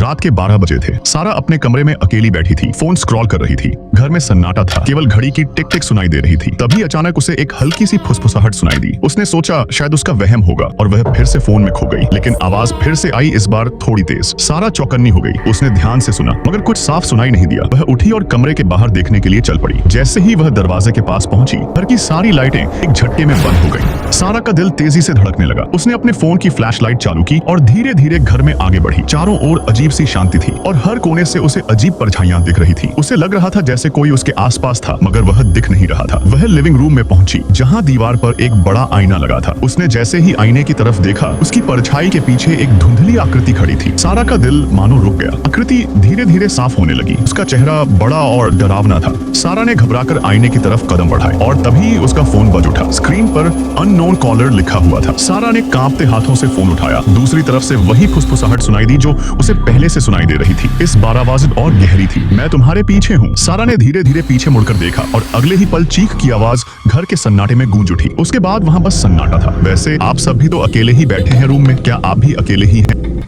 रात के 12 बजे थे। सारा अपने कमरे में अकेली बैठी थी, फोन स्क्रॉल कर रही थी। घर में सन्नाटा था, केवल घड़ी की टिक टिक सुनाई दे रही थी। तभी अचानक उसे एक हल्की सी फुसफुसाहट सुनाई दी। उसने सोचा शायद उसका वहम होगा और वह फिर से फोन में खो गई। लेकिन आवाज फिर से आई, इस बार थोड़ी तेज। सारा चौकन्नी हो गई। उसने ध्यान से सुना मगर कुछ साफ सुनाई नहीं दिया। वह उठी और कमरे के बाहर देखने के लिए चल पड़ी। जैसे ही वह दरवाजे के पास पहुंची, घर की सारी लाइटें एक झटके में बंद हो गई। सारा का दिल तेजी से धड़कने लगा। उसने अपने फोन की फ्लैश लाइट चालू की और धीरे धीरे घर में आगे बढ़ी। चारों ओर अजीब सी शांति थी और हर कोने से उसे अजीब परछाइयां दिख रही थी। उसे लग रहा था जैसे कोई उसके आसपास था, मगर वह दिख नहीं रहा था। वह लिविंग रूम में पहुंची, जहां दीवार पर एक बड़ा आईना लगा था। उसने जैसे ही आईने की तरफ देखा, उसकी परछाई के पीछे एक धुंधली आकृति खड़ी थी। सारा का दिल मानो रुक गया। आकृति धीरे धीरे साफ होने लगी। उसका चेहरा बड़ा और डरावना था। सारा ने घबराकर आईने की तरफ कदम बढ़ाए और तभी उसका फोन बज उठा। स्क्रीन पर अननोन कॉलर लिखा हुआ था। सारा ने कांपते हाथों से फोन उठाया। दूसरी तरफ से वही फुसफुसाहट सुनाई दी जो उसे पहले से सुनाई दे रही थी। इस बार आवाज और गहरी थी। मैं तुम्हारे पीछे हूँ। सारा ने धीरे धीरे पीछे मुड़कर देखा और अगले ही पल चीख की आवाज घर के सन्नाटे में गूंज उठी। उसके बाद वहाँ बस सन्नाटा था। वैसे आप सब भी तो अकेले ही बैठे हैं रूम में। क्या आप भी अकेले ही हैं?